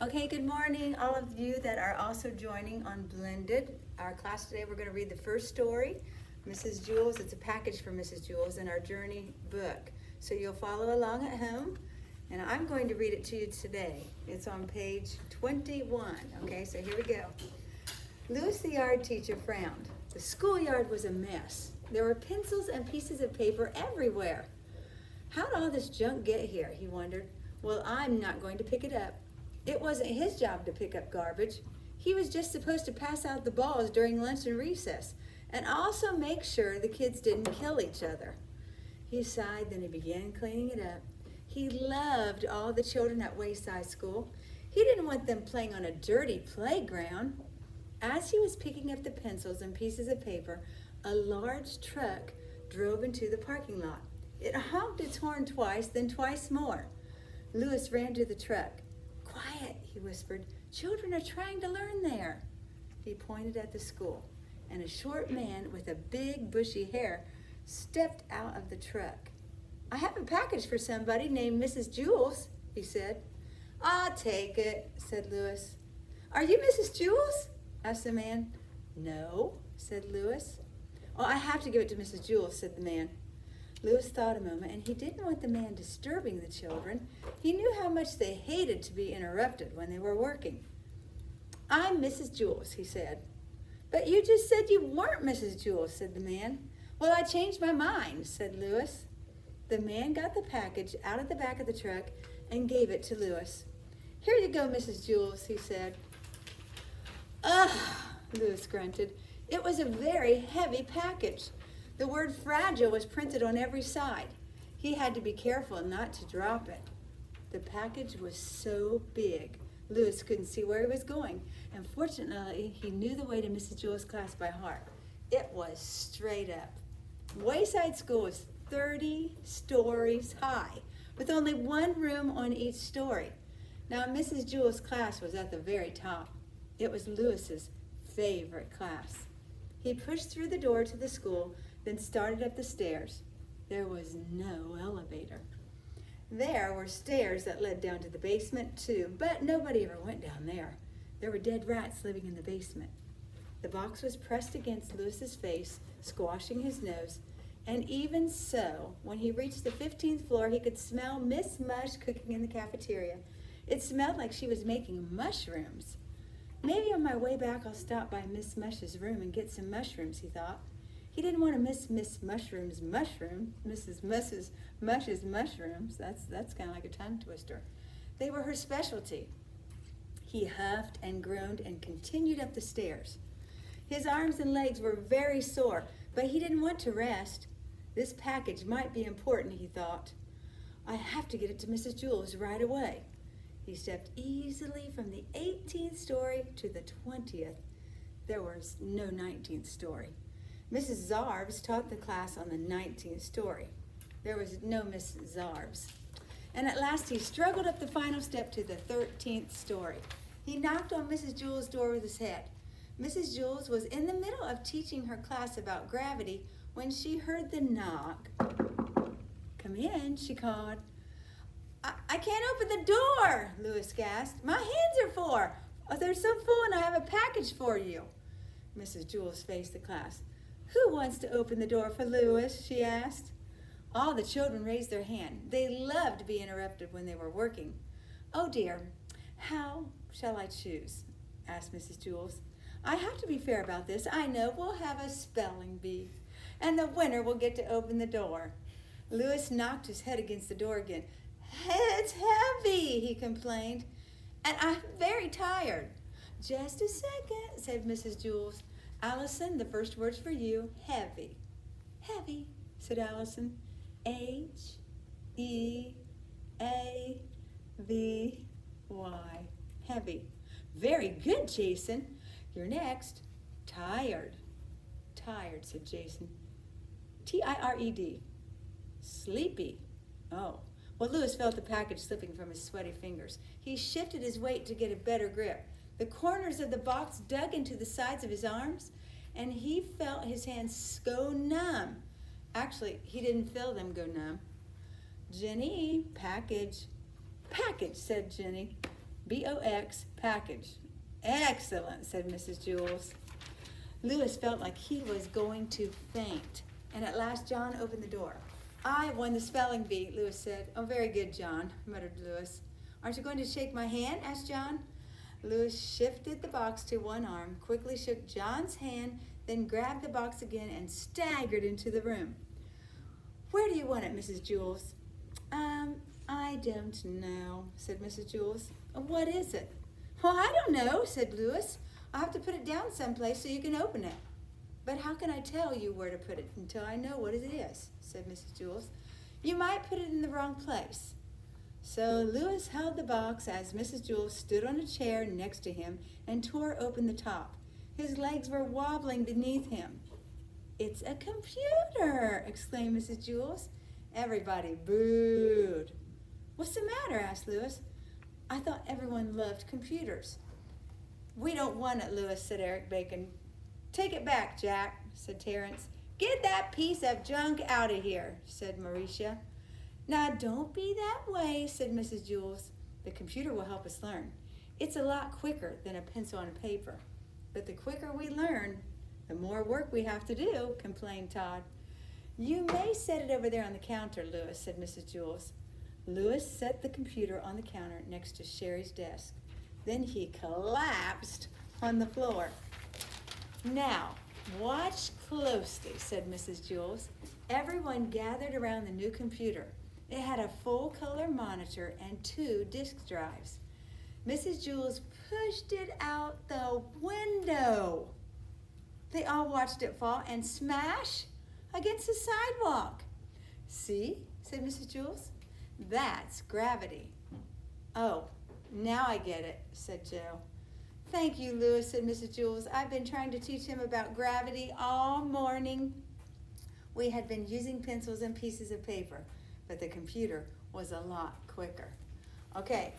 Okay, good morning, all of you that are also joining on Blended. Our class today, we're going to read the first story, Mrs. Jules. It's a package for Mrs. Jules in our Journey book. So you'll follow along at home, and I'm going to read it to you today. It's on page 21. Okay, so here we go. Louis, the yard teacher, frowned. The schoolyard was a mess. There were pencils and pieces of paper everywhere. How'd all this junk get here, he wondered. Well, I'm not going to pick it up. It wasn't his job to pick up garbage. He was just supposed to pass out the balls during lunch and recess, and also make sure the kids didn't kill each other. He sighed, then he began cleaning it up. He loved all the children at Wayside School. He didn't want them playing on a dirty playground. As he was picking up the pencils and pieces of paper, a large truck drove into the parking lot. It honked its horn twice, then twice more. Louis ran to the truck. Quiet, he whispered. Children are trying to learn there. He pointed at the school, and a short man with a big bushy hair stepped out of the truck. I have a package for somebody named Mrs. Jules, he said. I'll take it, said Louis. Are you Mrs. Jules? Asked the man. No, said Louis. Oh, I have to give it to Mrs. Jules, said the man. Louis thought a moment, and he didn't want the man disturbing the children. He knew how much they hated to be interrupted when they were working. I'm Mrs. Jules, he said. But you just said you weren't Mrs. Jules, said the man. Well, I changed my mind, said Louis. The man got the package out of the back of the truck and gave it to Louis. Here you go, Mrs. Jules, he said. Ugh, Louis grunted. It was a very heavy package. The word fragile was printed on every side. He had to be careful not to drop it. The package was so big, Louis couldn't see where he was going, and fortunately, he knew the way to Mrs. Jules' class by heart. It was straight up. Wayside School was 30 stories high, with only one room on each story. Now, Mrs. Jules' class was at the very top. It was Louis's favorite class. He pushed through the door to the school, then started up the stairs. There was no elevator. There were stairs that led down to the basement too, but nobody ever went down there. There were dead rats living in the basement. The box was pressed against Louis's face, squashing his nose, and even so, when he reached the 15th floor, he could smell Miss Mush cooking in the cafeteria. It smelled like she was making mushrooms. Maybe on my way back I'll stop by Miss Mush's room and get some mushrooms, he thought. He didn't want to miss Miss Mushroom's mushroom, Mrs. Mush's mushrooms. That's kind of like a tongue twister. They were her specialty. He huffed and groaned and continued up the stairs. His arms and legs were very sore, but he didn't want to rest. This package might be important, he thought. I have to get it to Mrs. Jules right away. He stepped easily from the 18th story to the 20th. There was no 19th story. Mrs. Zarves taught the class on the 19th story. There was no Miss Zarves. And at last he struggled up the final step to the 13th story. He knocked on Mrs. Jules' door with his head. Mrs. Jules was in the middle of teaching her class about gravity when she heard the knock. Come in, she called. I can't open the door, Louis gasped. My hands are full. Oh, they're so full and I have a package for you. Mrs. Jules faced the class. Who wants to open the door for Louis, she asked. All the children raised their hand. They loved to be interrupted when they were working. Oh dear, how shall I choose? Asked Mrs. Jules. I have to be fair about this. I know we'll have a spelling bee, and the winner will get to open the door. Louis knocked his head against the door again. It's heavy, he complained, and I'm very tired. Just a second, said Mrs. Jules. Allison, the first word's for you, heavy. Heavy, said Allison. H-E-A-V-Y, heavy. Very good, Jason. You're next. Tired. Tired, said Jason. T-I-R-E-D. Sleepy. Oh. Well, Louis felt the package slipping from his sweaty fingers. He shifted his weight to get a better grip. The corners of the box dug into the sides of his arms, and he felt his hands go numb. Actually, he didn't feel them go numb. Jenny, package. Package, said Jenny. B-O-X, package. Excellent, said Mrs. Jewls. Louis felt like he was going to faint, and at last John opened the door. I won the spelling bee, Louis said. Oh, very good, John, muttered Louis. Aren't you going to shake my hand? Asked John. Louis shifted the box to one arm, quickly shook John's hand, then grabbed the box again and staggered into the room. Where do you want it, Mrs. Jewls? I don't know, said Mrs. Jewls. What is it? Well, I don't know, said Louis. I'll have to put it down someplace so you can open it. But how can I tell you where to put it until I know what it is, said Mrs. Jewls. You might put it in the wrong place. So Louis held the box as Mrs. Jewls stood on a chair next to him and tore open the top. His legs were wobbling beneath him. It's a computer, exclaimed Mrs. Jewls. Everybody booed. What's the matter? Asked Louis. I thought everyone loved computers. We don't want it, Louis, said Eric Bacon. Take it back, Jack, said Terence. Get that piece of junk out of here, said Mauricia. Now, don't be that way, said Mrs. Jewls. The computer will help us learn. It's a lot quicker than a pencil and paper. But the quicker we learn, the more work we have to do, complained Todd. You may set it over there on the counter, Louis, said Mrs. Jewls. Louis set the computer on the counter next to Sherry's desk. Then he collapsed on the floor. Now, watch closely, said Mrs. Jewls. Everyone gathered around the new computer. It had a full-color monitor and 2 disk drives. Mrs. Jewls pushed it out the window. They all watched it fall and smash against the sidewalk. See, said Mrs. Jewls. That's gravity. Oh, now I get it, said Joe. Thank you, Louis, said Mrs. Jewls. I've been trying to teach him about gravity all morning. We had been using pencils and pieces of paper, but the computer was a lot quicker. Okay,